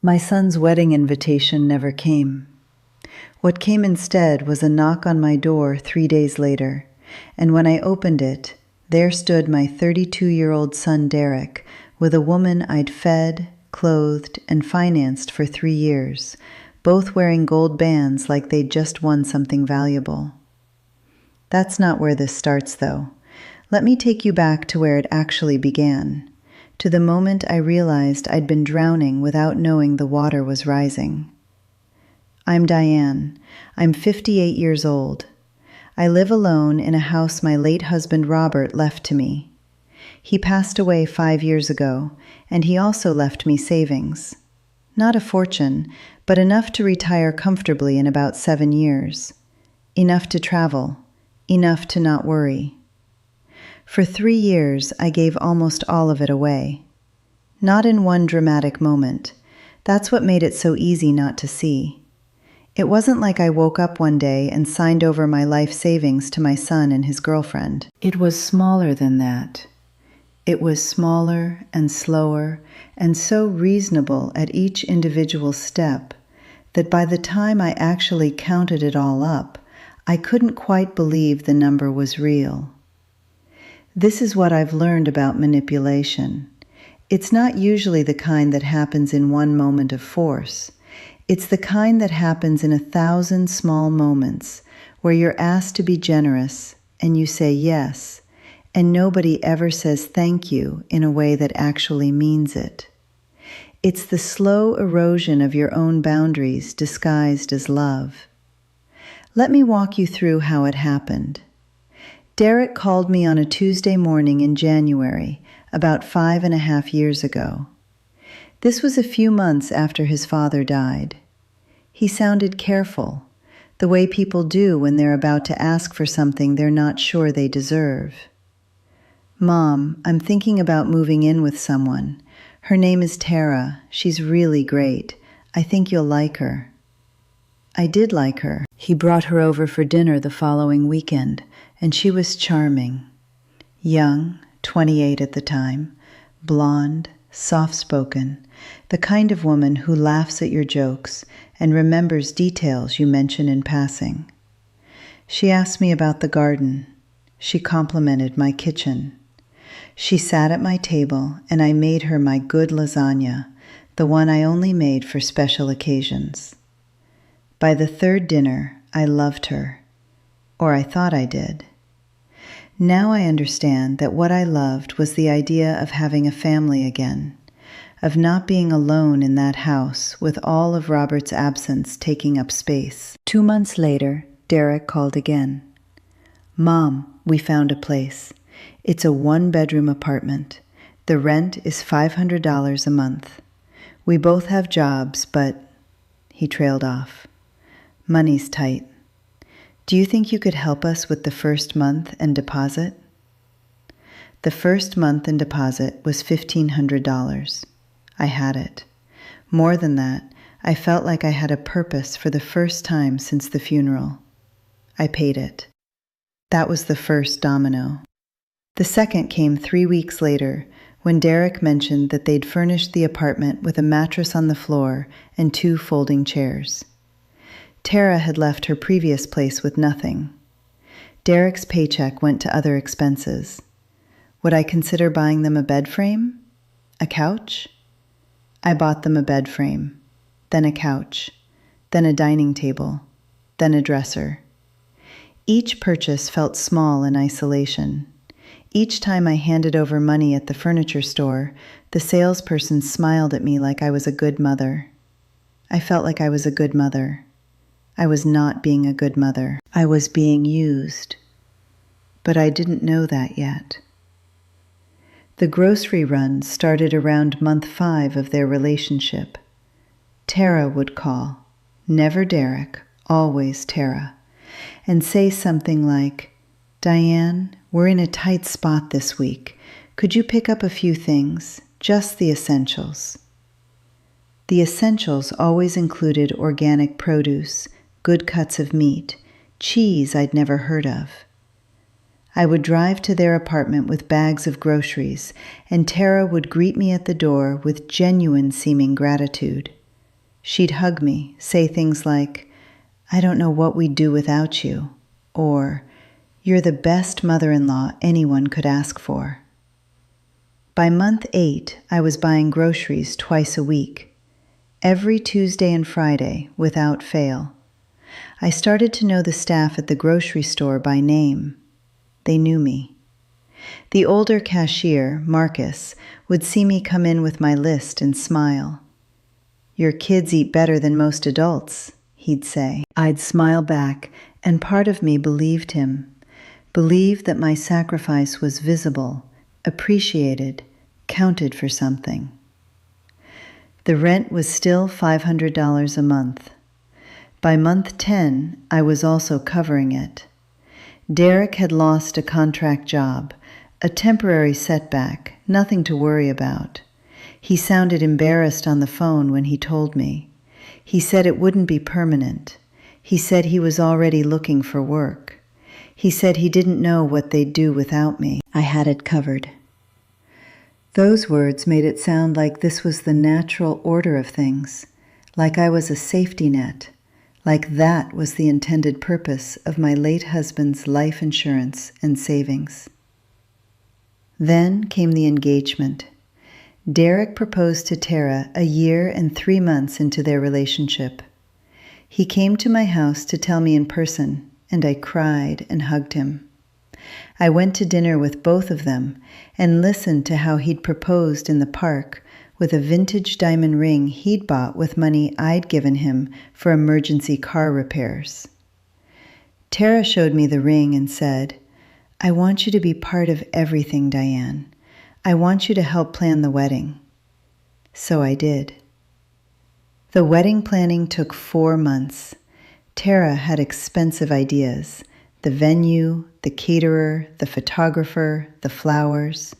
My son's wedding invitation never came. What came instead was a knock on my door 3 days later, and when I opened it, there stood my 32-year-old son Derek with a woman I'd fed, clothed, and financed for 3 years, both wearing gold bands like they'd just won something valuable. That's not where this starts, though. Let me take you back to where it actually began, to the moment I realized I'd been drowning without knowing the water was rising. I'm Diane. I'm 58 years old. I live alone in a house my late husband Robert left to me. He passed away 5 years ago, and he also left me savings. Not a fortune, but enough to retire comfortably in about 7 years. Enough to travel. Enough to not worry. For 3 years, I gave almost all of it away. Not in one dramatic moment. That's what made it so easy not to see. It wasn't like I woke up one day and signed over my life savings to my son and his girlfriend. It was smaller than that. It was smaller and slower and so reasonable at each individual step that by the time I actually counted it all up, I couldn't quite believe the number was real. This is what I've learned about manipulation. It's not usually the kind that happens in one moment of force. It's the kind that happens in 1,000 small moments where you're asked to be generous and you say yes, and nobody ever says thank you in a way that actually means it. It's the slow erosion of your own boundaries disguised as love. Let me walk you through how it happened. Derek called me on a Tuesday morning in January, about 5.5 years ago. This was a few months after his father died. He sounded careful, the way people do when they're about to ask for something they're not sure they deserve. "Mom, I'm thinking about moving in with someone. Her name is Tara. She's really great. I think you'll like her." I did like her. He brought her over for dinner the following weekend, and she was charming. Young, 28 at the time, blonde, soft-spoken, the kind of woman who laughs at your jokes and remembers details you mention in passing. She asked me about the garden. She complimented my kitchen. She sat at my table, and I made her my good lasagna, the one I only made for special occasions. By the third dinner, I loved her, or I thought I did. Now I understand that what I loved was the idea of having a family again, of not being alone in that house with all of Robert's absence taking up space. 2 months later, Derek called again. "Mom, we found a place. It's a 1-bedroom apartment. The rent is $500 a month. We both have jobs, but..." He trailed off. "Money's tight. Do you think you could help us with the first month and deposit?" The first month and deposit was $1,500. I had it. More than that, I felt like I had a purpose for the first time since the funeral. I paid it. That was the first domino. The second came 3 weeks later, when Derek mentioned that they'd furnished the apartment with a mattress on the floor and 2 folding chairs. Tara had left her previous place with nothing. Derek's paycheck went to other expenses. Would I consider buying them a bed frame? A couch? I bought them a bed frame, then a couch, then a dining table, then a dresser. Each purchase felt small in isolation. Each time I handed over money at the furniture store, the salesperson smiled at me like I was a good mother. I felt like I was a good mother. I was not being a good mother. I was being used. But I didn't know that yet. The grocery run started around month 5 of their relationship. Tara would call, never Derek, always Tara, and say something like, "Diane, we're in a tight spot this week. Could you pick up a few things, just the essentials?" The essentials always included organic produce, good cuts of meat, cheese I'd never heard of. I would drive to their apartment with bags of groceries, and Tara would greet me at the door with genuine-seeming gratitude. She'd hug me, say things like, "I don't know what we'd do without you," or, "You're the best mother-in-law anyone could ask for." By month 8, I was buying groceries twice a week, every Tuesday and Friday, without fail. I started to know the staff at the grocery store by name. They knew me. The older cashier, Marcus, would see me come in with my list and smile. "Your kids eat better than most adults," he'd say. I'd smile back, and part of me believed him, believed that my sacrifice was visible, appreciated, counted for something. The rent was still $500 a month. By month 10, I was also covering it. Derek had lost a contract job, a temporary setback, nothing to worry about. He sounded embarrassed on the phone when he told me. He said it wouldn't be permanent. He said he was already looking for work. He said he didn't know what they'd do without me. I had it covered. Those words made it sound like this was the natural order of things, like I was a safety net, like that was the intended purpose of my late husband's life insurance and savings. Then came the engagement. Derek proposed to Tara a year and 3 months into their relationship. He came to my house to tell me in person, and I cried and hugged him. I went to dinner with both of them and listened to how he'd proposed in the park with a vintage diamond ring he'd bought with money I'd given him for emergency car repairs. Tara showed me the ring and said, "I want you to be part of everything, Diane. I want you to help plan the wedding." So I did. The wedding planning took 4 months. Tara had expensive ideas: the venue, the caterer, the photographer, the flowers.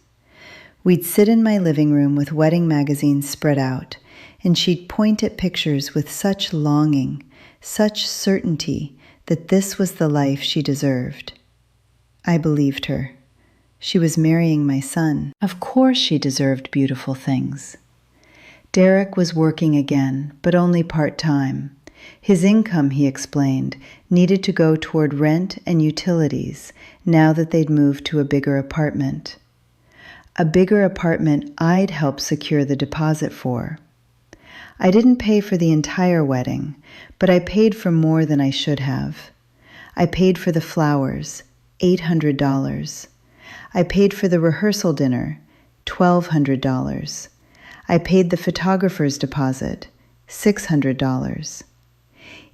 We'd sit in my living room with wedding magazines spread out, and she'd point at pictures with such longing, such certainty that this was the life she deserved. I believed her. She was marrying my son. Of course she deserved beautiful things. Derek was working again, but only part-time. His income, he explained, needed to go toward rent and utilities now that they'd moved to a bigger apartment. A bigger apartment I'd helped secure the deposit for. I didn't pay for the entire wedding, but I paid for more than I should have. I paid for the flowers, $800. I paid for the rehearsal dinner, $1,200. I paid the photographer's deposit, $600.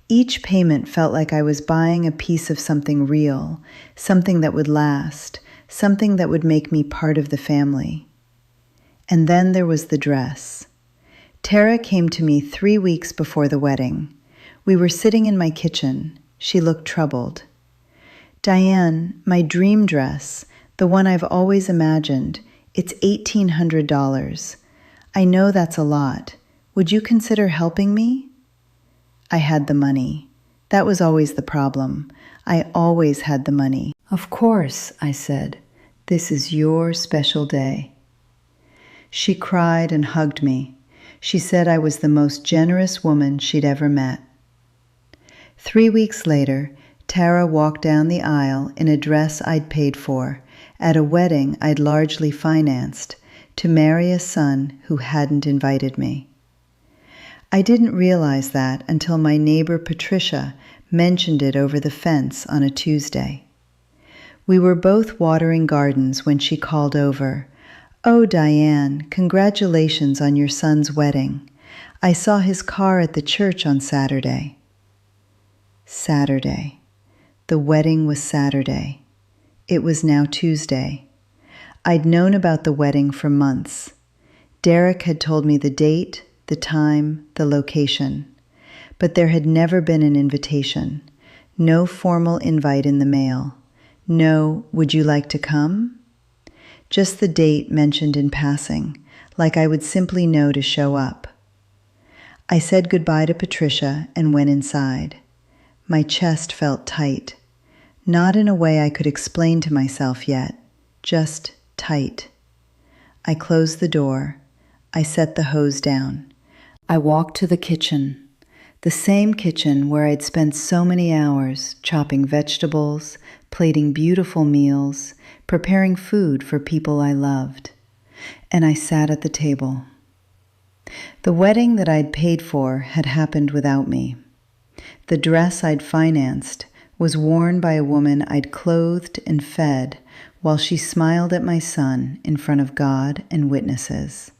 Each payment felt like I was buying a piece of something real, something that would last, something that would make me part of the family. And then there was the dress. Tara came to me 3 weeks before the wedding. We were sitting in my kitchen. She looked troubled. "Diane, my dream dress, the one I've always imagined, it's $1,800. I know that's a lot. Would you consider helping me?" I had the money. That was always the problem. I always had the money. "Of course," I said. "This is your special day." She cried and hugged me. She said I was the most generous woman she'd ever met. 3 weeks later, Tara walked down the aisle in a dress I'd paid for, at a wedding I'd largely financed, to marry a son who hadn't invited me. I didn't realize that until my neighbor Patricia mentioned it over the fence on a Tuesday. We were both watering gardens when she called over. "Oh, Diane, congratulations on your son's wedding. I saw his car at the church on Saturday." Saturday. The wedding was Saturday. It was now Tuesday. I'd known about the wedding for months. Derek had told me the date, the time, the location. But there had never been an invitation. No formal invite in the mail. No, "Would you like to come?" Just the date mentioned in passing, like I would simply know to show up. I said goodbye to Patricia and went inside. My chest felt tight. Not in a way I could explain to myself yet, just tight. I closed the door. I set the hose down. I walked to the kitchen, the same kitchen where I'd spent so many hours chopping vegetables, plating beautiful meals, preparing food for people I loved. And I sat at the table. The wedding that I'd paid for had happened without me. The dress I'd financed was worn by a woman I'd clothed and fed while she smiled at my son in front of God and witnesses.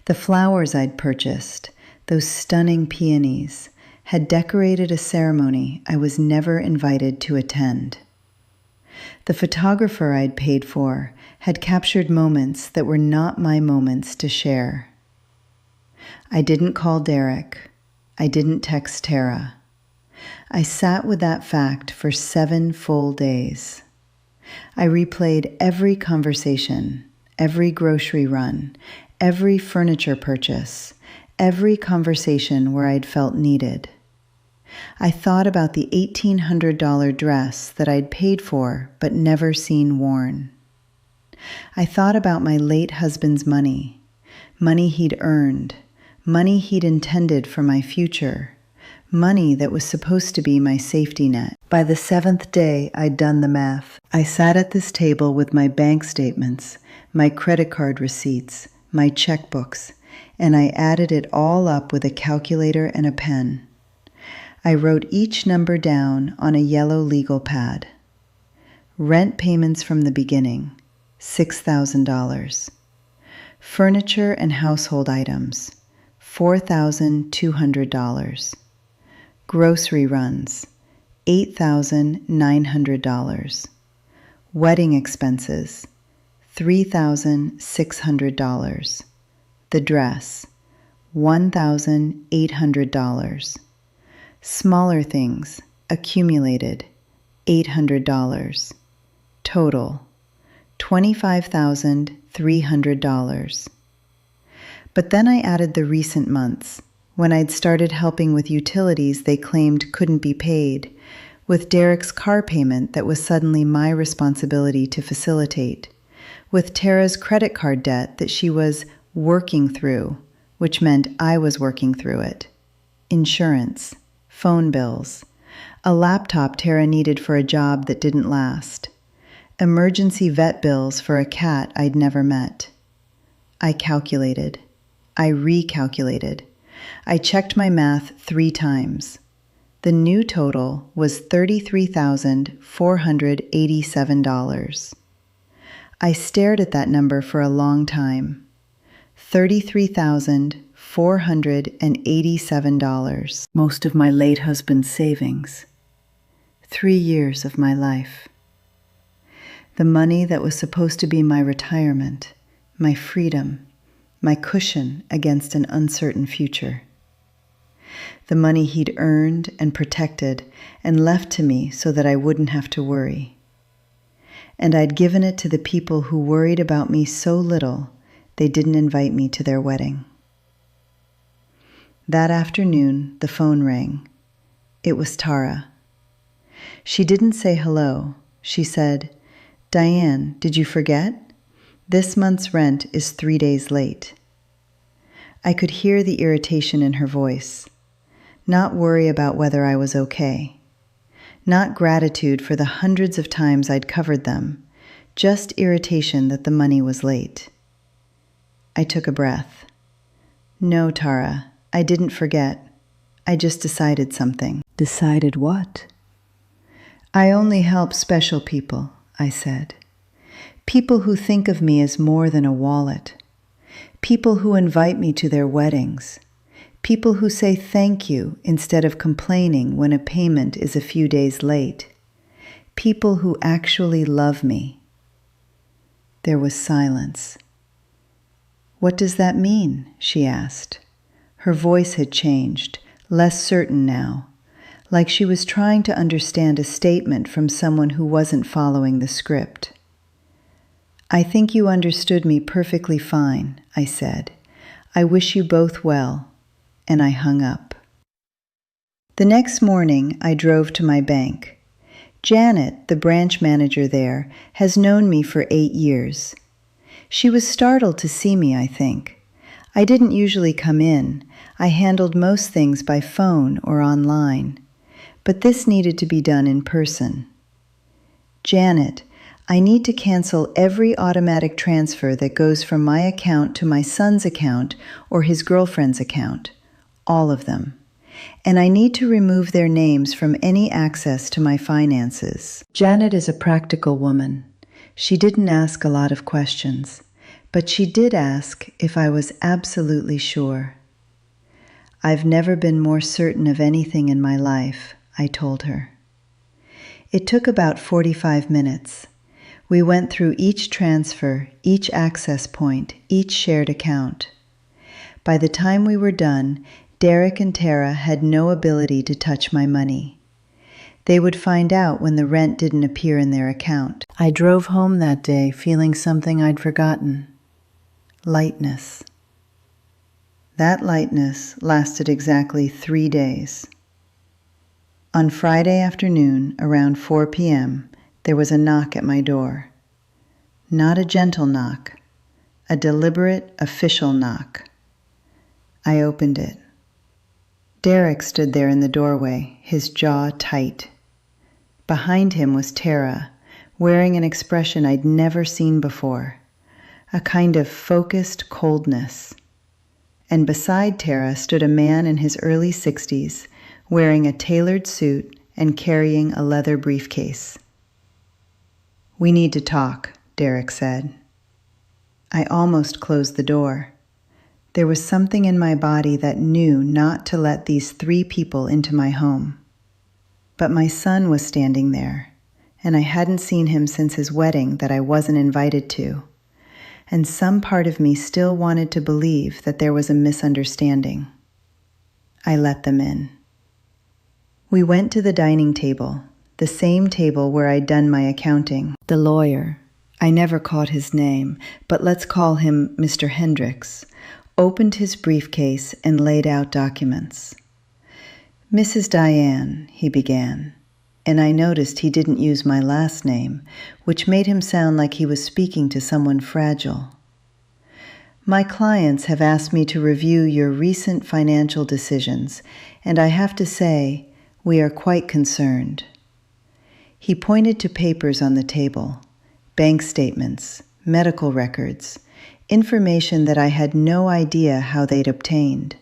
The flowers I'd purchased, those stunning peonies, had decorated a ceremony I was never invited to attend. The photographer I'd paid for had captured moments that were not my moments to share. I didn't call Derek. I didn't text Tara. I sat with that fact for 7 full days. I replayed every conversation, every grocery run, every furniture purchase, every conversation where I'd felt needed. I thought about the $1,800 dress that I'd paid for but never seen worn. I thought about my late husband's money he'd earned, money he'd intended for my future, money that was supposed to be my safety net. By the 7th day, I'd done the math. I sat at this table with my bank statements, my credit card receipts, my checkbooks, and I added it all up with a calculator and a pen. I wrote each number down on a yellow legal pad. Rent payments from the beginning, $6,000. Furniture and household items, $4,200. Grocery runs, $8,900. Wedding expenses, $3,600. The dress, $1,800. Smaller things, accumulated, $800. Total, $25,300. But then I added the recent months, when I'd started helping with utilities they claimed couldn't be paid, with Derek's car payment that was suddenly my responsibility to facilitate, with Tara's credit card debt that she was working through, which meant I was working through it, insurance, phone bills, a laptop Tara needed for a job that didn't last, emergency vet bills for a cat I'd never met. I calculated. I recalculated. I checked my math 3 times. The new total was $33,487. I stared at that number for a long time. $33,487. Most of my late husband's savings. 3 years of my life. The money that was supposed to be my retirement, my freedom, my cushion against an uncertain future. The money he'd earned and protected and left to me so that I wouldn't have to worry. And I'd given it to the people who worried about me so little they didn't invite me to their wedding. That afternoon, the phone rang. It was Tara. She didn't say hello. She said, "Diane, did you forget? This month's rent is 3 days late." I could hear the irritation in her voice. Not worry about whether I was okay. Not gratitude for the hundreds of times I'd covered them, just irritation that the money was late. I took a breath. "No, Tara, I didn't forget. I just decided something." "Decided what?" "I only help special people," I said. "People who think of me as more than a wallet. People who invite me to their weddings. People who say thank you instead of complaining when a payment is a few days late. People who actually love me." There was silence. "What does that mean?" she asked. Her voice had changed, less certain now, like she was trying to understand a statement from someone who wasn't following the script. "I think you understood me perfectly fine," I said. "I wish you both well." And I hung up. The next morning, I drove to my bank. Janet, the branch manager there, has known me for 8 years. She was startled to see me, I think. I didn't usually come in. I handled most things by phone or online. But this needed to be done in person. Janet, I need to cancel every automatic transfer that goes from my account to my son's account or his girlfriend's account. All of them. And I need to remove their names from any access to my finances. Janet is a practical woman. She didn't ask a lot of questions, but she did ask if I was absolutely sure. I've never been more certain of anything in my life, I told her. It took about 45 minutes. We went through each transfer, each access point, each shared account. By the time we were done, Derek and Tara had no ability to touch my money. They would find out when the rent didn't appear in their account. I drove home that day feeling something I'd forgotten. Lightness. That lightness lasted exactly 3 days. On Friday afternoon, around 4 p.m., there was a knock at my door. Not a gentle knock, a deliberate, official knock. I opened it. Derek stood there in the doorway, his jaw tight. Behind him was Tara, wearing an expression I'd never seen before, a kind of focused coldness. And beside Tara stood a man in his early 60s, wearing a tailored suit and carrying a leather briefcase. "We need to talk," Derek said. I almost closed the door. There was something in my body that knew not to let these 3 people into my home. But my son was standing there, and I hadn't seen him since his wedding that I wasn't invited to, and some part of me still wanted to believe that there was a misunderstanding. I let them in. We went to the dining table, the same table where I'd done my accounting. The lawyer, I never caught his name, but let's call him Mr. Hendricks, opened his briefcase and laid out documents. "Mrs. Diane," he began, and I noticed he didn't use my last name, which made him sound like he was speaking to someone fragile. "My clients have asked me to review your recent financial decisions, and I have to say, we are quite concerned." He pointed to papers on the table, bank statements, medical records, information that I had no idea how they'd obtained.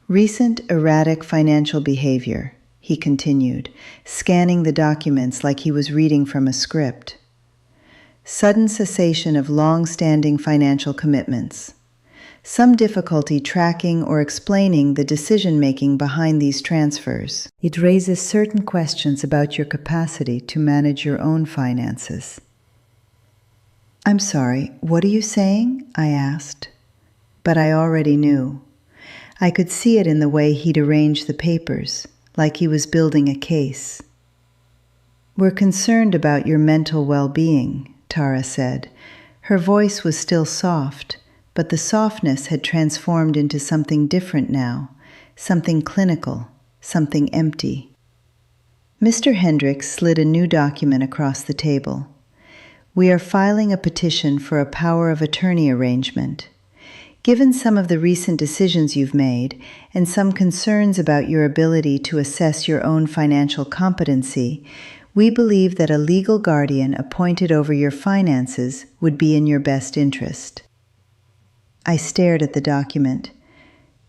"Recent erratic financial behavior," he continued, scanning the documents like he was reading from a script. "Sudden cessation of long-standing financial commitments. Some difficulty tracking or explaining the decision-making behind these transfers. It raises certain questions about your capacity to manage your own finances." "I'm sorry, what are you saying?" I asked. But I already knew. I could see it in the way he'd arranged the papers, like he was building a case. "We're concerned about your mental well-being," Tara said. Her voice was still soft, but the softness had transformed into something different now, something clinical, something empty. Mr. Hendricks slid a new document across the table. "We are filing a petition for a power of attorney arrangement. Given some of the recent decisions you've made and some concerns about your ability to assess your own financial competency, we believe that a legal guardian appointed over your finances would be in your best interest." I stared at the document.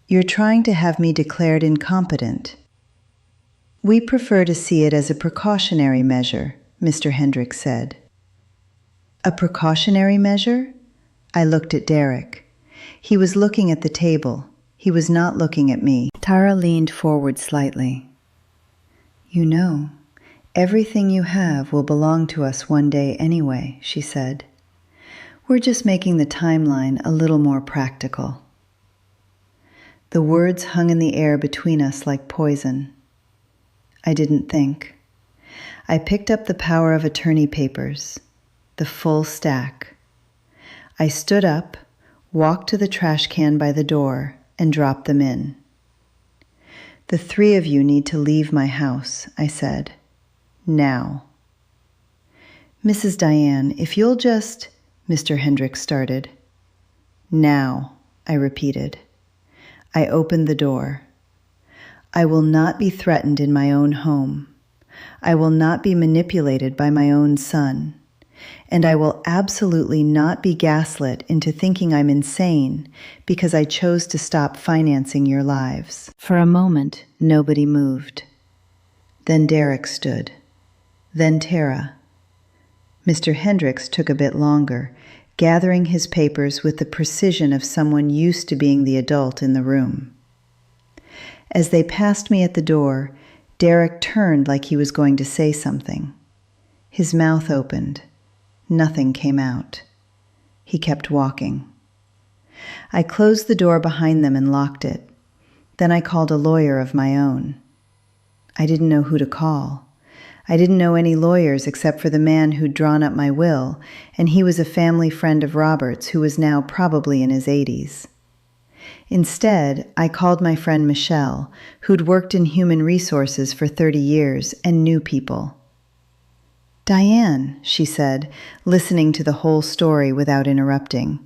"You're trying to have me declared incompetent." "We prefer to see it as a precautionary measure," Mr. Hendricks said. "A precautionary measure?" I looked at Derek. He was looking at the table. He was not looking at me. Tara leaned forward slightly. "You know, everything you have will belong to us one day anyway," she said. "We're just making the timeline a little more practical." The words hung in the air between us like poison. I didn't think. I picked up the power of attorney papers, the full stack. I stood up, walked to the trash can by the door, and dropped them in. "The 3 of you need to leave my house," I said. "Now." "Mrs. Diane, if you'll just..." Mr. Hendricks started. "Now," I repeated. I opened the door. I will not be threatened in my own home. I will not be manipulated by my own son. And I will absolutely not be gaslit into thinking I'm insane because I chose to stop financing your lives. For a moment, nobody moved. Then Derek stood. Then Tara. Mr. Hendricks took a bit longer, gathering his papers with the precision of someone used to being the adult in the room. As they passed me at the door, Derek turned like he was going to say something. His mouth opened. Nothing came out. He kept walking. I closed the door behind them and locked it. Then I called a lawyer of my own. I didn't know who to call. I didn't know any lawyers except for the man who'd drawn up my will, and he was a family friend of Robert's who was now probably in his 80s. Instead, I called my friend Michelle, who'd worked in human resources for 30 years and knew people. "Diane," she said, listening to the whole story without interrupting,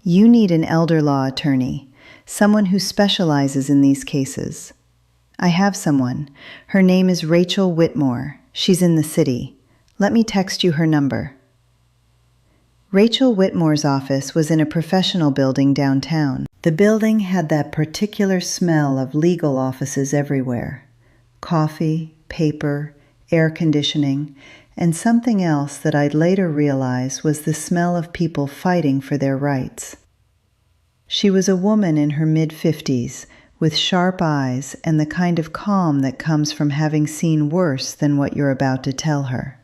"you need an elder law attorney, someone who specializes in these cases. I have someone. Her name is Rachel Whitmore. She's in the city. Let me text you her number." Rachel Whitmore's office was in a professional building downtown. The building had that particular smell of legal offices everywhere: coffee, paper, air conditioning, and something else that I'd later realize was the smell of people fighting for their rights. She was a woman in her mid-50s, with sharp eyes and the kind of calm that comes from having seen worse than what you're about to tell her.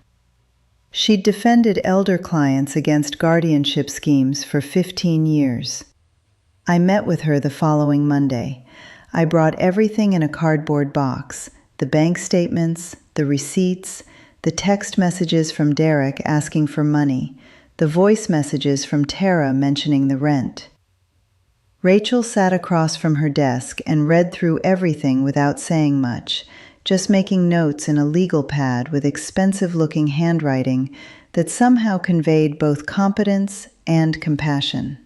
She'd defended elder clients against guardianship schemes for 15 years. I met with her the following Monday. I brought everything in a cardboard box: the bank statements, the receipts, the text messages from Derek asking for money, the voice messages from Tara mentioning the rent. Rachel sat across from her desk and read through everything without saying much, just making notes in a legal pad with expensive-looking handwriting that somehow conveyed both competence and compassion.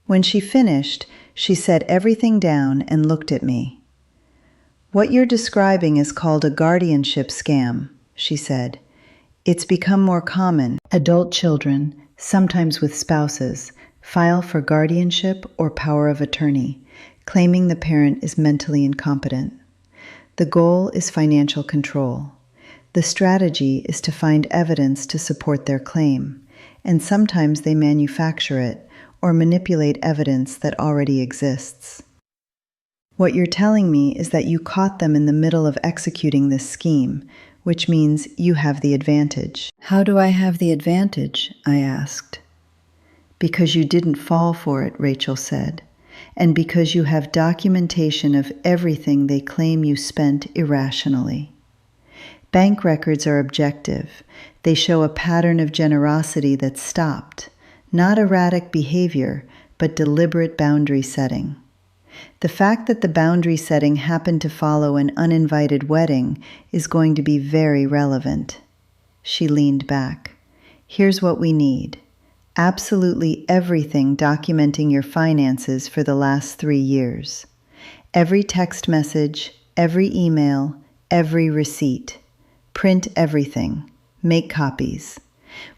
When she finished, she set everything down and looked at me. "What you're describing is called a guardianship scam," she said. "It's become more common. Adult children, sometimes with spouses, file for guardianship or power of attorney, claiming the parent is mentally incompetent. The goal is financial control. The strategy is to find evidence to support their claim, and sometimes they manufacture it or manipulate evidence that already exists. What you're telling me is that you caught them in the middle of executing this scheme, which means you have the advantage." "How do I have the advantage?" I asked. "Because you didn't fall for it," Rachel said, "and because you have documentation of everything they claim you spent irrationally. Bank records are objective. They show a pattern of generosity that stopped, not erratic behavior, but deliberate boundary setting. The fact that the boundary setting happened to follow an uninvited wedding is going to be very relevant." She leaned back. "Here's what we need. Absolutely everything documenting your finances for the last 3 years. Every text message, every email, every receipt. Print everything. Make copies.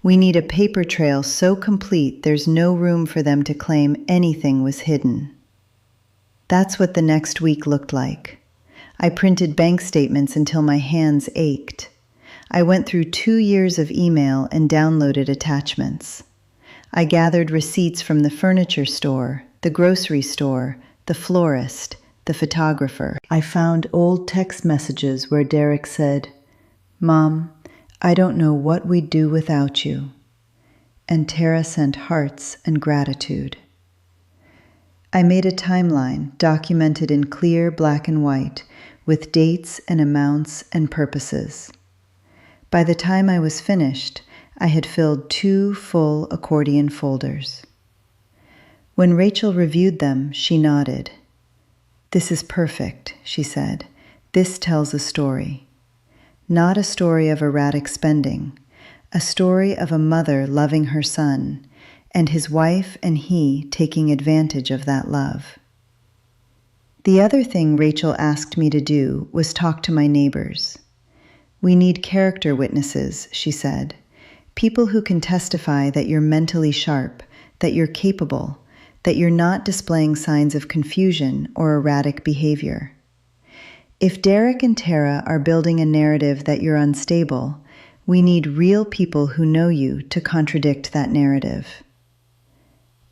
We need a paper trail so complete there's no room for them to claim anything was hidden." That's what the next week looked like. I printed bank statements until my hands ached. I went through 2 years of email and downloaded attachments. I gathered receipts from the furniture store, the grocery store, the florist, the photographer. I found old text messages where Derek said, "Mom, I don't know what we'd do without you." And Tara sent hearts and gratitude. I made a timeline documented in clear black and white with dates and amounts and purposes. By the time I was finished, I had filled 2 full accordion folders. When Rachel reviewed them, she nodded. "This is perfect," she said. "This tells a story. Not a story of erratic spending, a story of a mother loving her son, and his wife and he taking advantage of that love. The other thing Rachel asked me to do was talk to my neighbors. We need character witnesses, she said, people who can testify that you're mentally sharp, that you're capable, that you're not displaying signs of confusion or erratic behavior. If Derek and Tara are building a narrative that you're unstable, we need real people who know you to contradict that narrative.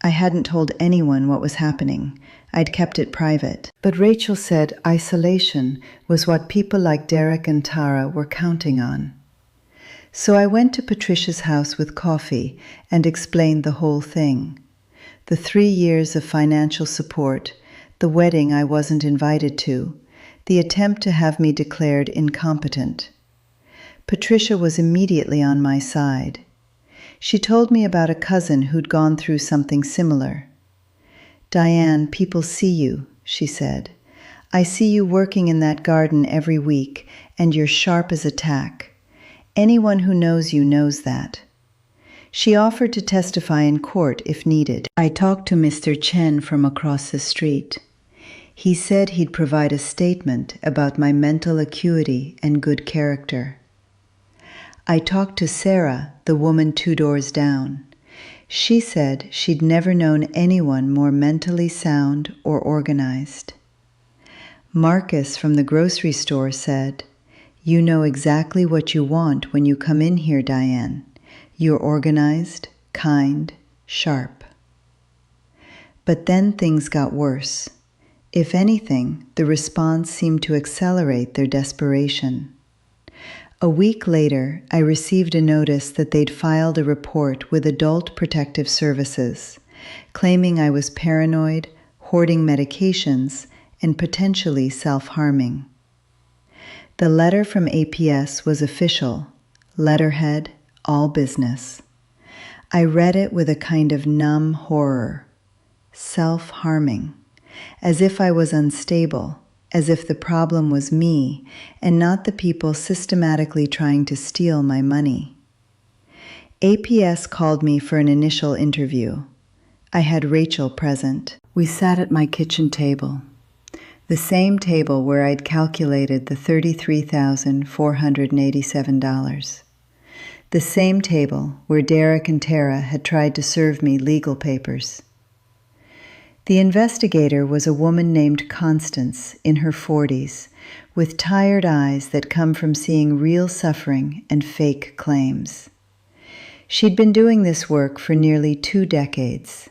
I hadn't told anyone what was happening. I'd kept it private. But Rachel said isolation was what people like Derek and Tara were counting on. So I went to Patricia's house with coffee and explained the whole thing. The 3 years of financial support, the wedding I wasn't invited to, the attempt to have me declared incompetent. Patricia was immediately on my side. She told me about a cousin who'd gone through something similar. "Diane, people see you," she said. "I see you working in that garden every week, and you're sharp as a tack. Anyone who knows you knows that." She offered to testify in court if needed. I talked to Mr. Chen from across the street. He said he'd provide a statement about my mental acuity and good character. I talked to Sarah, the woman 2 doors down. She said she'd never known anyone more mentally sound or organized. Marcus from the grocery store said, "You know exactly what you want when you come in here, Diane. You're organized, kind, sharp." But then things got worse. If anything, the response seemed to accelerate their desperation. A week later, I received a notice that they'd filed a report with Adult Protective Services, claiming I was paranoid, hoarding medications, and potentially self-harming. The letter from APS was official, letterhead, all business. I read it with a kind of numb horror. Self-harming, as if I was unstable, as if the problem was me and not the people systematically trying to steal my money. APS called me for an initial interview. I had Rachel present. We sat at my kitchen table, the same table where I'd calculated the $33,487. The same table where Derek and Tara had tried to serve me legal papers. The investigator was a woman named Constance in her 40s, with tired eyes that come from seeing real suffering and fake claims. She'd been doing this work for nearly 2 decades.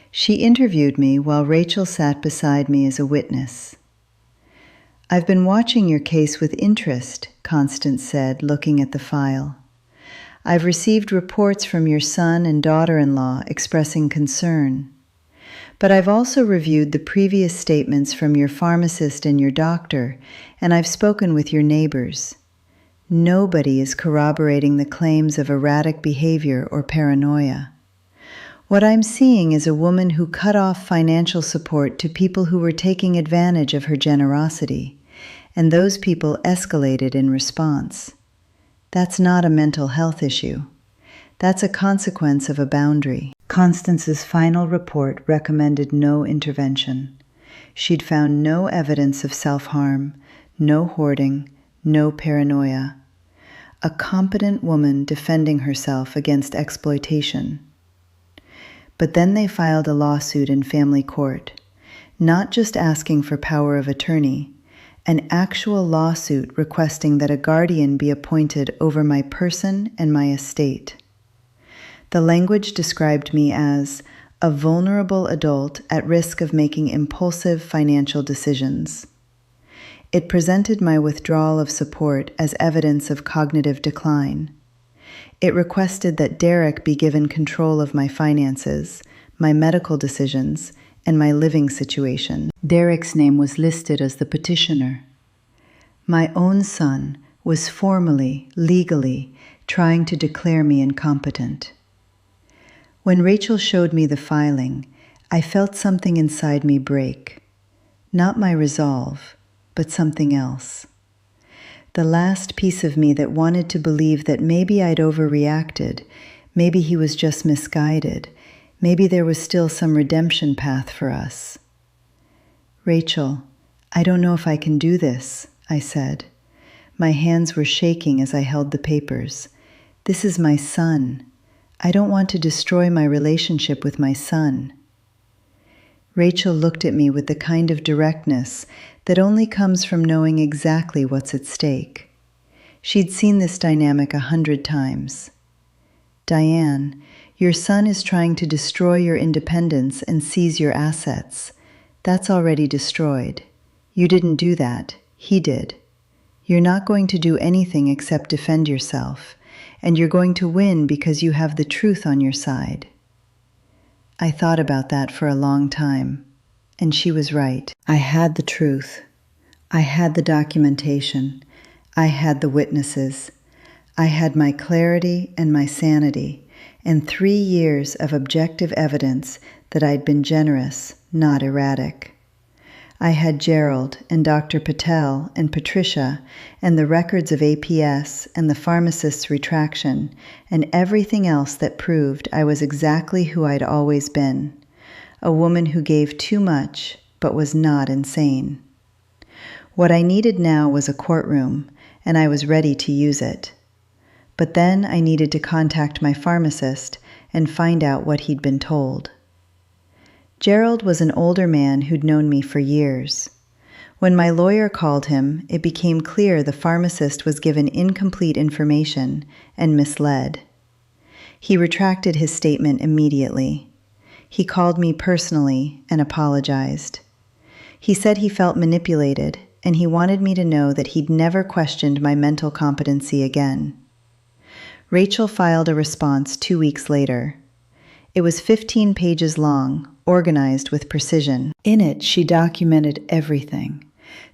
She interviewed me while Rachel sat beside me as a witness. "I've been watching your case with interest," Constance said, looking at the file. "I've received reports from your son and daughter-in-law expressing concern. But I've also reviewed the previous statements from your pharmacist and your doctor, and I've spoken with your neighbors. Nobody is corroborating the claims of erratic behavior or paranoia. What I'm seeing is a woman who cut off financial support to people who were taking advantage of her generosity, and those people escalated in response. That's not a mental health issue. That's a consequence of a boundary." Constance's final report recommended no intervention. She'd found no evidence of self-harm, no hoarding, no paranoia. A competent woman defending herself against exploitation. But then they filed a lawsuit in family court, not just asking for power of attorney, an actual lawsuit requesting that a guardian be appointed over my person and my estate. The language described me as a vulnerable adult at risk of making impulsive financial decisions. It presented my withdrawal of support as evidence of cognitive decline. It requested that Derek be given control of my finances, my medical decisions, and my living situation. Derek's name was listed as the petitioner. My own son was formally, legally, trying to declare me incompetent. When Rachel showed me the filing, I felt something inside me break. Not my resolve, but something else. The last piece of me that wanted to believe that maybe I'd overreacted, maybe he was just misguided, Maybe there was still some redemption path for us. "Rachel, I don't know if I can do this," I said. My hands were shaking as I held the papers. "This is my son. I don't want to destroy my relationship with my son." Rachel looked at me with the kind of directness that only comes from knowing exactly what's at stake. She'd seen this dynamic 100 times. "Diane, your son is trying to destroy your independence and seize your assets. That's already destroyed. You didn't do that. He did. You're not going to do anything except defend yourself, and you're going to win because you have the truth on your side." I thought about that for a long time, and she was right. I had the truth. I had the documentation. I had the witnesses. I had my clarity and my sanity, and 3 years of objective evidence that I'd been generous, not erratic. I had Gerald and Dr. Patel and Patricia and the records of APS and the pharmacist's retraction and everything else that proved I was exactly who I'd always been, a woman who gave too much but was not insane. What I needed now was a courtroom, and I was ready to use it. But then I needed to contact my pharmacist and find out what he'd been told. Gerald was an older man who'd known me for years. When my lawyer called him, it became clear the pharmacist was given incomplete information and misled. He retracted his statement immediately. He called me personally and apologized. He said he felt manipulated, and he wanted me to know that he'd never questioned my mental competency again. Rachel filed a response 2 weeks later. It was 15 pages long, organized with precision. In it, she documented everything.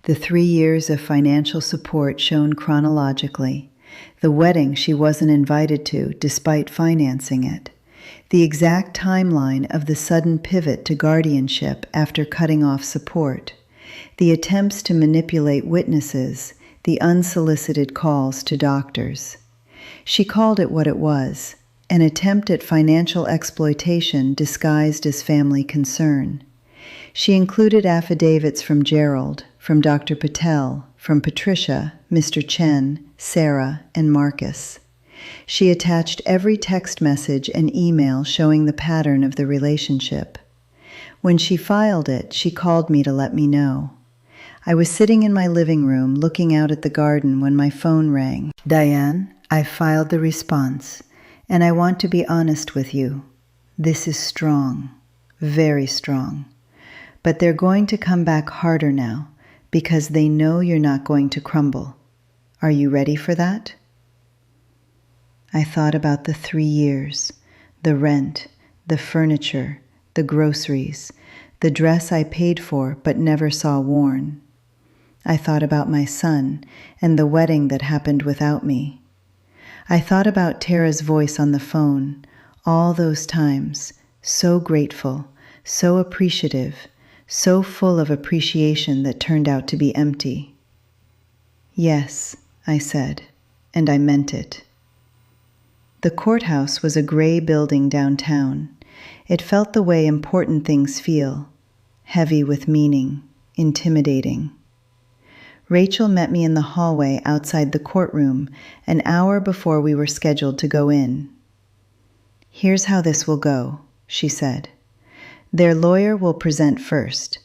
The 3 years of financial support shown chronologically, the wedding she wasn't invited to despite financing it, the exact timeline of the sudden pivot to guardianship after cutting off support, the attempts to manipulate witnesses, the unsolicited calls to doctors. She called it what it was, an attempt at financial exploitation disguised as family concern. She included affidavits from Gerald, from Dr. Patel, from Patricia, Mr. Chen, Sarah, and Marcus. She attached every text message and email showing the pattern of the relationship. When she filed it, she called me to let me know. I was sitting in my living room looking out at the garden when my phone rang. "Diane, I filed the response, and I want to be honest with you. This is strong, very strong. But they're going to come back harder now because they know you're not going to crumble. Are you ready for that?" I thought about the 3 years, the rent, the furniture, the groceries, the dress I paid for but never saw worn. I thought about my son and the wedding that happened without me. I thought about Tara's voice on the phone, all those times, so grateful, so appreciative, so full of appreciation that turned out to be empty. "Yes," I said, and I meant it. The courthouse was a gray building downtown. It felt the way important things feel, heavy with meaning, intimidating. Rachel met me in the hallway outside the courtroom an hour before we were scheduled to go in. "Here's how this will go," she said. "Their lawyer will present first.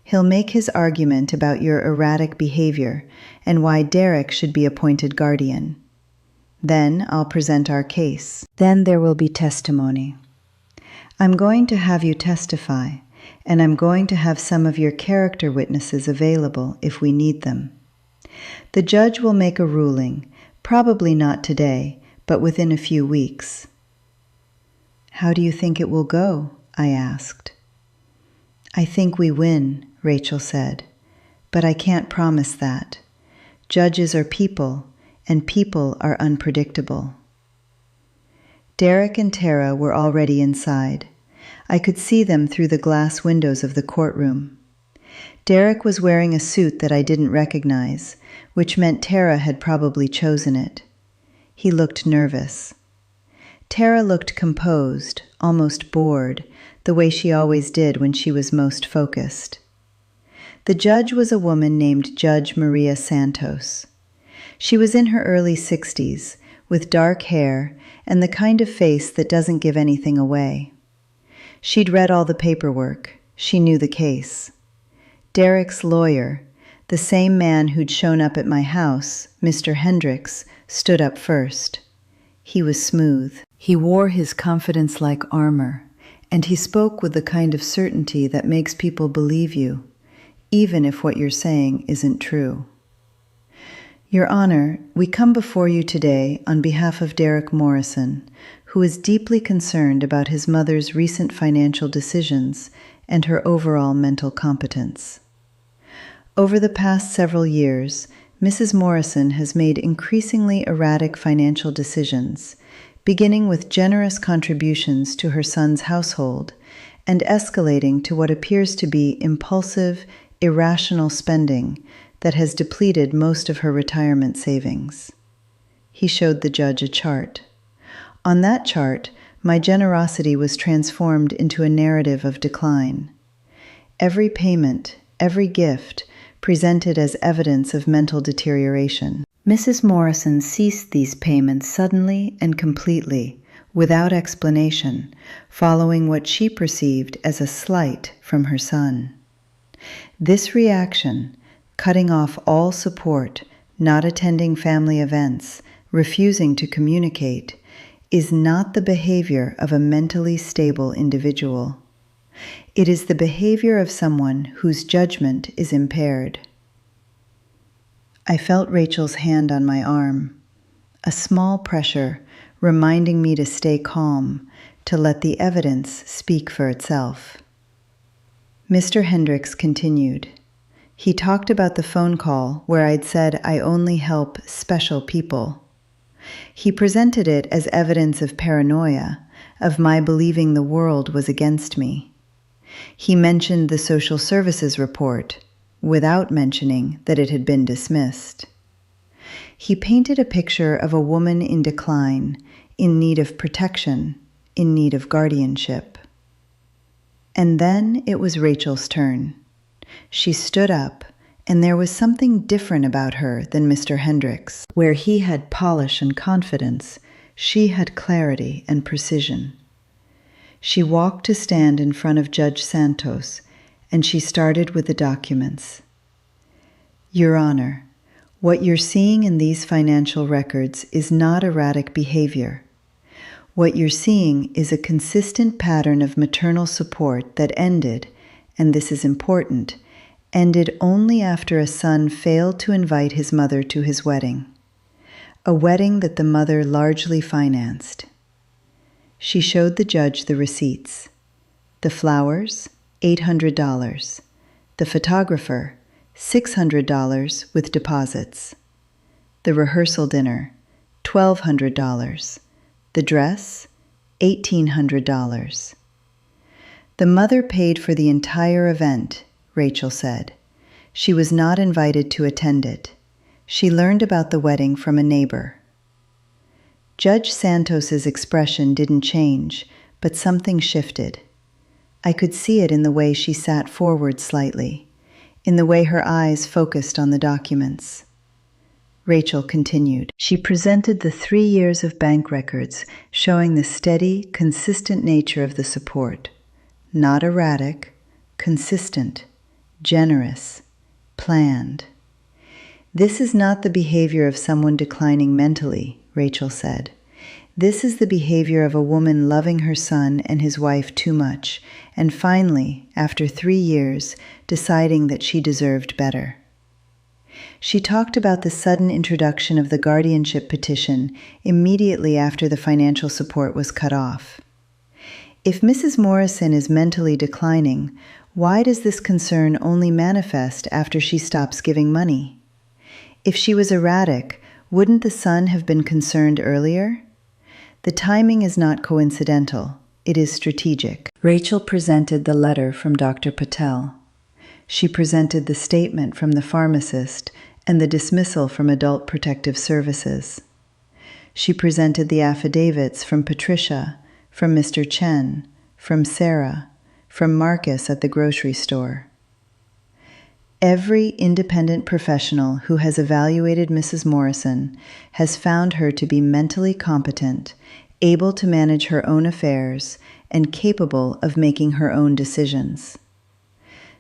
He'll make his argument about your erratic behavior and why Derek should be appointed guardian. Then I'll present our case. Then there will be testimony. I'm going to have you testify, and I'm going to have some of your character witnesses available if we need them. The judge will make a ruling, probably not today, but within a few weeks." "How do you think it will go?" I asked. "I think we win," Rachel said, "but I can't promise that. Judges are people, and people are unpredictable." Derek and Tara were already inside. I could see them through the glass windows of the courtroom. Derek was wearing a suit that I didn't recognize, which meant Tara had probably chosen it. He looked nervous. Tara looked composed, almost bored, the way she always did when she was most focused. The judge was a woman named Judge Maria Santos. She was in her early 60s, with dark hair and the kind of face that doesn't give anything away. She'd read all the paperwork. She knew the case. Derek's lawyer, the same man who'd shown up at my house, Mr. Hendricks, stood up first. He was smooth. He wore his confidence like armor, and he spoke with the kind of certainty that makes people believe you, even if what you're saying isn't true. Your Honor, we come before you today on behalf of Derek Morrison, who is deeply concerned about his mother's recent financial decisions and her overall mental competence. Over the past several years, Mrs. Morrison has made increasingly erratic financial decisions, beginning with generous contributions to her son's household and escalating to what appears to be impulsive, irrational spending that has depleted most of her retirement savings. He showed the judge a chart. On that chart, my generosity was transformed into a narrative of decline. Every payment, every gift, presented as evidence of mental deterioration. Mrs. Morrison ceased these payments suddenly and completely, without explanation, following what she perceived as a slight from her son. This reaction, cutting off all support, not attending family events, refusing to communicate, is not the behavior of a mentally stable individual. It is the behavior of someone whose judgment is impaired. I felt Rachel's hand on my arm, a small pressure reminding me to stay calm, to let the evidence speak for itself. Mr. Hendricks continued. He talked about the phone call where I'd said I only help special people. He presented it as evidence of paranoia, of my believing the world was against me. He mentioned the social services report, without mentioning that it had been dismissed. He painted a picture of a woman in decline, in need of protection, in need of guardianship. And then it was Rachel's turn. She stood up, and there was something different about her than Mr. Hendricks. Where he had polish and confidence, she had clarity and precision. She walked to stand in front of Judge Santos, and she started with the documents. Your Honor, what you're seeing in these financial records is not erratic behavior. What you're seeing is a consistent pattern of maternal support that ended, and this is important, ended only after a son failed to invite his mother to his wedding, a wedding that the mother largely financed. She showed the judge the receipts. The flowers, $800. The photographer, $600 with deposits. The rehearsal dinner, $1,200. The dress, $1,800. The mother paid for the entire event, Rachel said. She was not invited to attend it. She learned about the wedding from a neighbor. Judge Santos's expression didn't change, but something shifted. I could see it in the way she sat forward slightly, in the way her eyes focused on the documents. Rachel continued. She presented the 3 years of bank records showing the steady, consistent nature of the support. Not erratic, consistent, generous, planned. This is not the behavior of someone declining mentally, Rachel said. This is the behavior of a woman loving her son and his wife too much, and finally, after 3 years, deciding that she deserved better. She talked about the sudden introduction of the guardianship petition immediately after the financial support was cut off. If Mrs. Morrison is mentally declining, why does this concern only manifest after she stops giving money? If she was erratic, wouldn't the son have been concerned earlier? The timing is not coincidental. It is strategic. Rachel presented the letter from Dr. Patel. She presented the statement from the pharmacist and the dismissal from Adult Protective Services. She presented the affidavits from Patricia, from Mr. Chen, from Sarah, from Marcus at the grocery store. Every independent professional who has evaluated Mrs. Morrison has found her to be mentally competent, able to manage her own affairs, and capable of making her own decisions.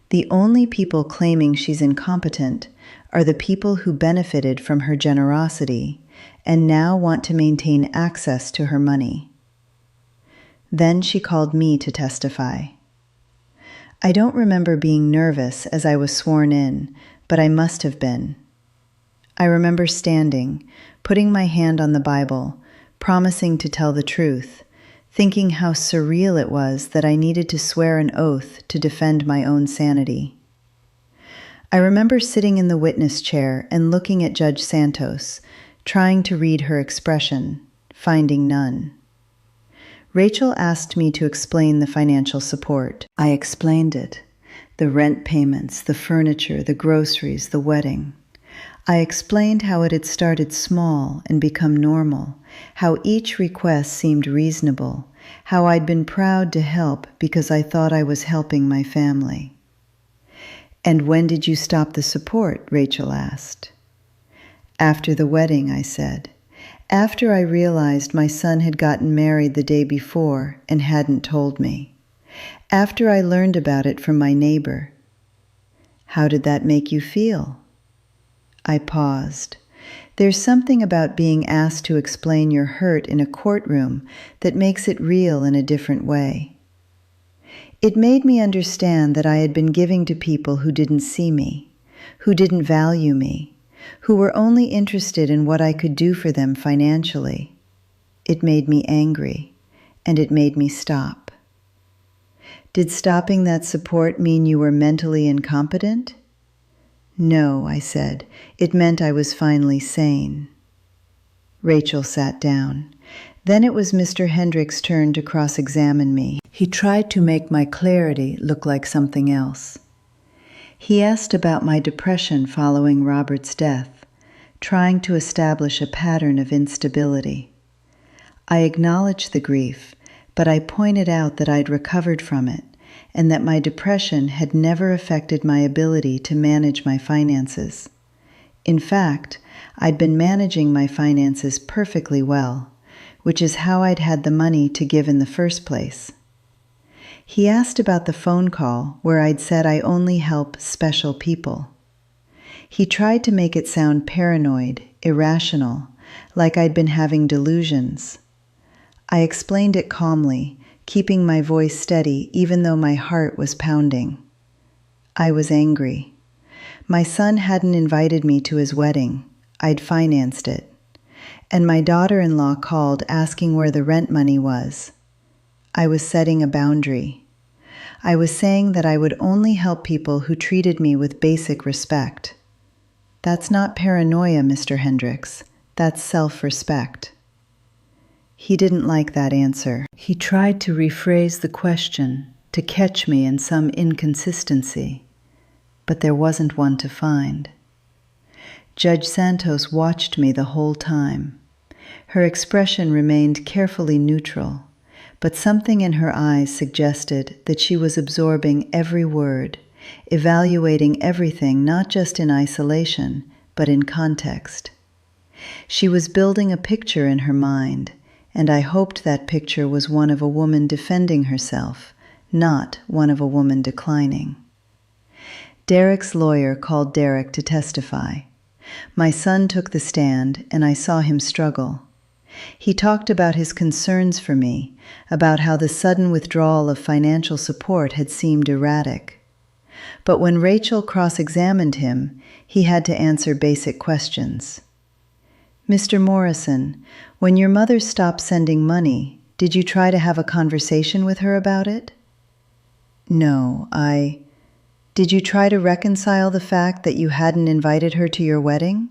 The only people claiming she's incompetent are the people who benefited from her generosity and now want to maintain access to her money. Then she called me to testify. I don't remember being nervous as I was sworn in, but I must have been. I remember standing, putting my hand on the Bible, promising to tell the truth, thinking how surreal it was that I needed to swear an oath to defend my own sanity. I remember sitting in the witness chair and looking at Judge Santos, trying to read her expression, finding none. Rachel asked me to explain the financial support. I explained it. The rent payments, the furniture, the groceries, the wedding. I explained how it had started small and become normal, how each request seemed reasonable, how I'd been proud to help because I thought I was helping my family. "And when did you stop the support?" Rachel asked. "After the wedding," I said. "After I realized my son had gotten married the day before and hadn't told me. After I learned about it from my neighbor." "How did that make you feel?" I paused. There's something about being asked to explain your hurt in a courtroom that makes it real in a different way. It made me understand that I had been giving to people who didn't see me, who didn't value me, who were only interested in what I could do for them financially. It made me angry, and it made me stop. "Did stopping that support mean you were mentally incompetent?" "No," I said. "It meant I was finally sane." Rachel sat down. Then it was Mr. Hendricks' turn to cross-examine me. He tried to make my clarity look like something else. He asked about my depression following Robert's death, trying to establish a pattern of instability. I acknowledged the grief, but I pointed out that I'd recovered from it and that my depression had never affected my ability to manage my finances. In fact, I'd been managing my finances perfectly well, which is how I'd had the money to give in the first place. He asked about the phone call where I'd said I only help special people. He tried to make it sound paranoid, irrational, like I'd been having delusions. I explained it calmly, keeping my voice steady even though my heart was pounding. I was angry. My son hadn't invited me to his wedding. I'd financed it. And my daughter-in-law called asking where the rent money was. I was setting a boundary. I was saying that I would only help people who treated me with basic respect. That's not paranoia, Mr. Hendricks. That's self-respect. He didn't like that answer. He tried to rephrase the question, to catch me in some inconsistency, but there wasn't one to find. Judge Santos watched me the whole time. Her expression remained carefully neutral, but something in her eyes suggested that she was absorbing every word, evaluating everything not just in isolation, but in context. She was building a picture in her mind, and I hoped that picture was one of a woman defending herself, not one of a woman declining. Derek's lawyer called Derek to testify. My son took the stand, and I saw him struggle. He talked about his concerns for me, about how the sudden withdrawal of financial support had seemed erratic. But when Rachel cross-examined him, he had to answer basic questions. "Mr. Morrison, when your mother stopped sending money, did you try to have a conversation with her about it?" "No, Did you try to reconcile the fact that you hadn't invited her to your wedding?"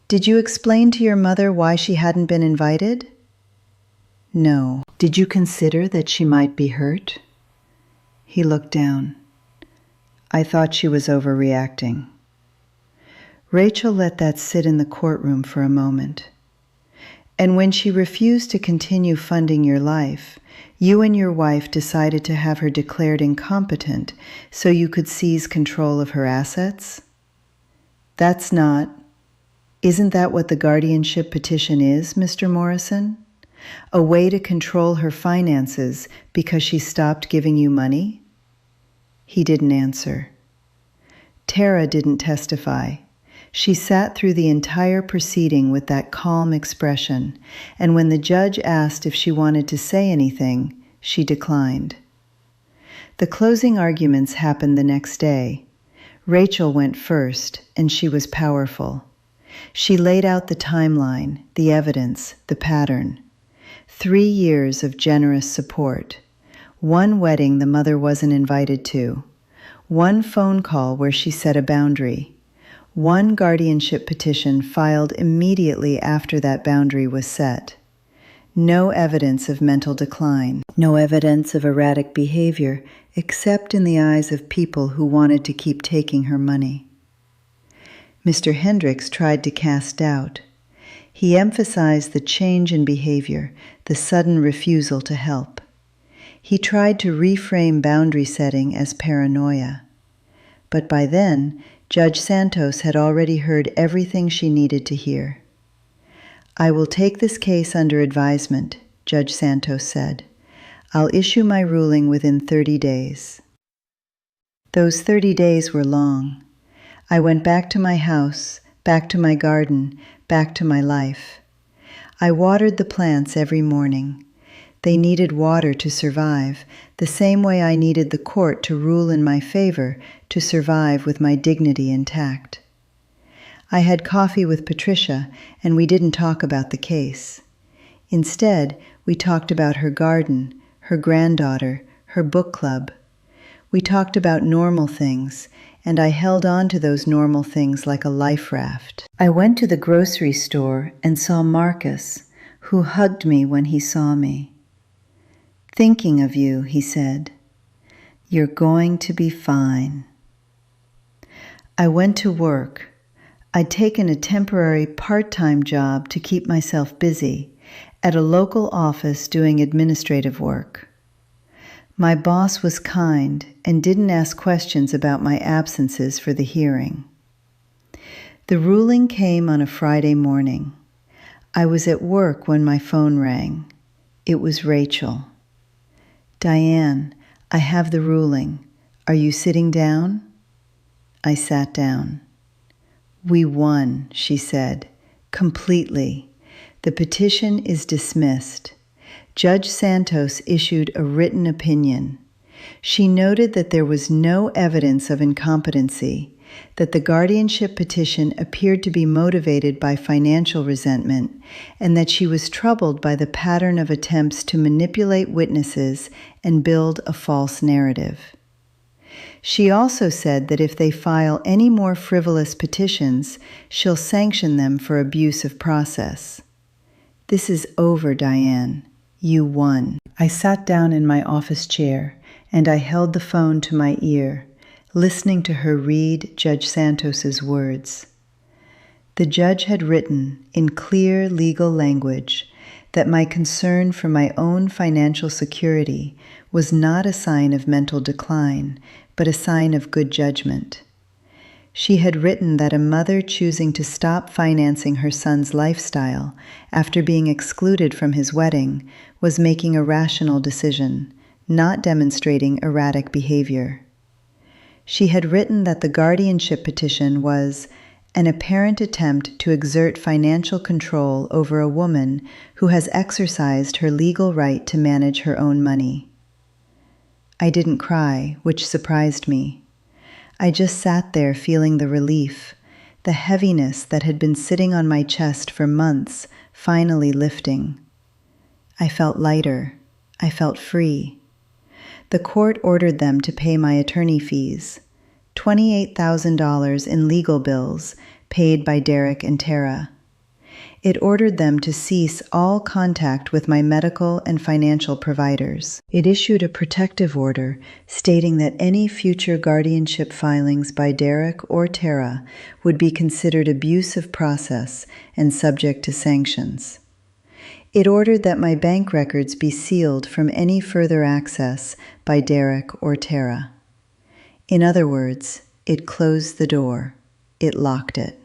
Did you explain to your mother why she hadn't been invited?" "No. Did you consider that she might be hurt?" He looked down. I thought she was overreacting. Rachel let that sit in the courtroom for a moment. And when she refused to continue funding your life, you and your wife decided to have her declared incompetent so you could seize control of her assets? Isn't that what the guardianship petition is, Mr. Morrison? A way to control her finances because she stopped giving you money? He didn't answer. Tara didn't testify. She sat through the entire proceeding with that calm expression, and when the judge asked if she wanted to say anything, she declined. The closing arguments happened the next day. Rachel went first, and she was powerful. She laid out the timeline, the evidence, the pattern. 3 years of generous support. 1 wedding the mother wasn't invited to. 1 phone call where she set a boundary. 1 guardianship petition filed immediately after that boundary was set. No evidence of mental decline. No evidence of erratic behavior, except in the eyes of people who wanted to keep taking her money. Mr. Hendricks tried to cast doubt. He emphasized the change in behavior, the sudden refusal to help. He tried to reframe boundary setting as paranoia. But by then, Judge Santos had already heard everything she needed to hear. "I will take this case under advisement," Judge Santos said. "I'll issue my ruling within 30 days. Those 30 days were long. I went back to my house, back to my garden, back to my life. I watered the plants every morning. They needed water to survive, the same way I needed the court to rule in my favor to survive with my dignity intact. I had coffee with Patricia, and we didn't talk about the case. Instead, we talked about her garden, her granddaughter, her book club. We talked about normal things, and I held on to those normal things like a life raft. I went to the grocery store and saw Marcus, who hugged me when he saw me. 'Thinking of you,' he said. 'You're going to be fine.' I went to work. I'd taken a temporary part-time job to keep myself busy at a local office doing administrative work. My boss was kind and didn't ask questions about my absences for the hearing. The ruling came on a Friday morning. I was at work when my phone rang. It was Rachel. 'Diane, I have the ruling. Are you sitting down?' I sat down. 'We won,' she said, 'completely. The petition is dismissed.' Judge Santos issued a written opinion. She noted that there was no evidence of incompetency, that the guardianship petition appeared to be motivated by financial resentment, and that she was troubled by the pattern of attempts to manipulate witnesses and build a false narrative. She also said that if they file any more frivolous petitions, she'll sanction them for abuse of process. 'This is over, Diane. You won.' I sat down in my office chair, and I held the phone to my ear, listening to her read Judge Santos's words. The judge had written, in clear legal language, that my concern for my own financial security was not a sign of mental decline, but a sign of good judgment. She had written that a mother choosing to stop financing her son's lifestyle after being excluded from his wedding was making a rational decision, not demonstrating erratic behavior. She had written that the guardianship petition was an apparent attempt to exert financial control over a woman who has exercised her legal right to manage her own money. I didn't cry, which surprised me. I just sat there feeling the relief, the heaviness that had been sitting on my chest for months, finally lifting. I felt lighter. I felt free. The court ordered them to pay my attorney fees, $28,000 in legal bills paid by Derek and Tara. It ordered them to cease all contact with my medical and financial providers. It issued a protective order stating that any future guardianship filings by Derek or Tara would be considered abuse of process and subject to sanctions. It ordered that my bank records be sealed from any further access by Derek or Tara. In other words, it closed the door, it locked it,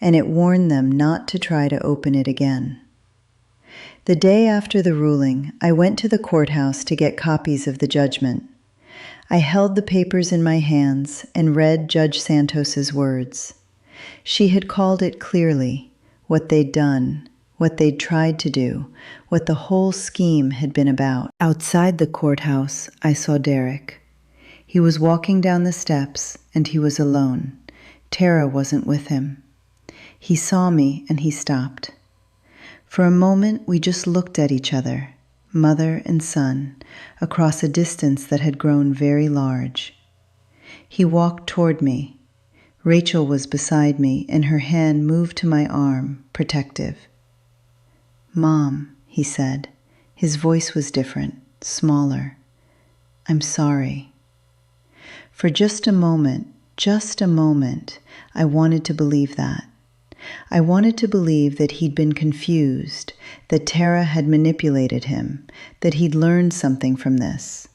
and it warned them not to try to open it again. The day after the ruling, I went to the courthouse to get copies of the judgment. I held the papers in my hands and read Judge Santos's words. She had called it clearly what they'd done, what they'd tried to do, what the whole scheme had been about. Outside the courthouse, I saw Derek. He was walking down the steps, and he was alone. Tara wasn't with him. He saw me, and he stopped. For a moment, we just looked at each other, mother and son, across a distance that had grown very large. He walked toward me. Rachel was beside me, and her hand moved to my arm, protective. "Mom," he said. His voice was different, smaller. "I'm sorry." For just a moment, I wanted to believe that. I wanted to believe that he'd been confused, that Tara had manipulated him, that he'd learned something from this.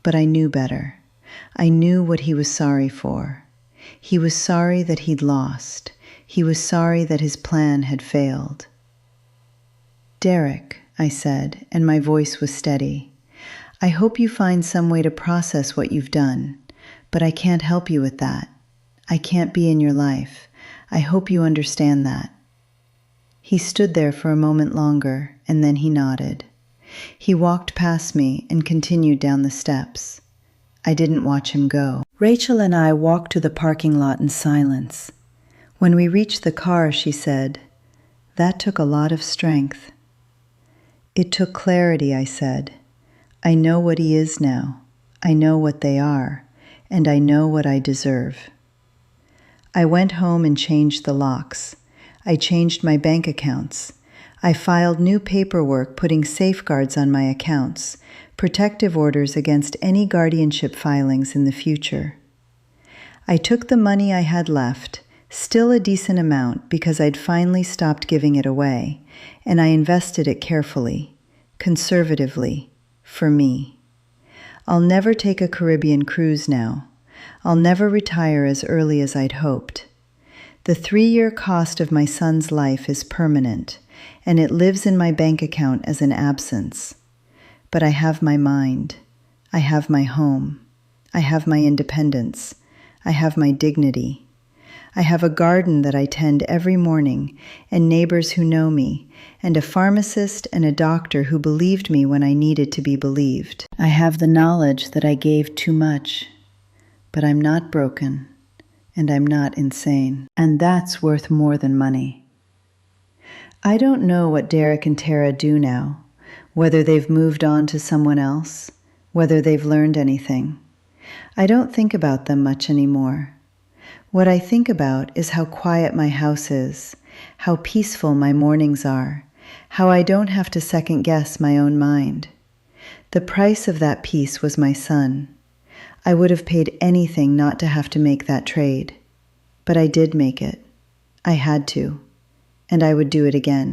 But I knew better. I knew what he was sorry for. He was sorry that he'd lost. He was sorry that his plan had failed. "Derek," I said, and my voice was steady, "I hope you find some way to process what you've done, but I can't help you with that. I can't be in your life. I hope you understand that." He stood there for a moment longer, and then he nodded. He walked past me and continued down the steps. I didn't watch him go. Rachel and I walked to the parking lot in silence. When we reached the car, she said, "That took a lot of strength." "It took clarity," I said. "I know what he is now. I know what they are, and I know what I deserve." I went home and changed the locks. I changed my bank accounts. I filed new paperwork putting safeguards on my accounts, protective orders against any guardianship filings in the future. I took the money I had left, still a decent amount because I'd finally stopped giving it away, and I invested it carefully, conservatively, for me. I'll never take a Caribbean cruise now. I'll never retire as early as I'd hoped. The 3-year cost of my son's life is permanent, and it lives in my bank account as an absence. But I have my mind. I have my home. I have my independence. I have my dignity. I have a garden that I tend every morning, and neighbors who know me, and a pharmacist and a doctor who believed me when I needed to be believed. I have the knowledge that I gave too much. But I'm not broken, and I'm not insane. And that's worth more than money. I don't know what Derek and Tara do now, whether they've moved on to someone else, whether they've learned anything. I don't think about them much anymore. What I think about is how quiet my house is, how peaceful my mornings are, how I don't have to second-guess my own mind. The price of that peace was my son. I would have paid anything not to have to make that trade. But I did make it. I had to. And I would do it again.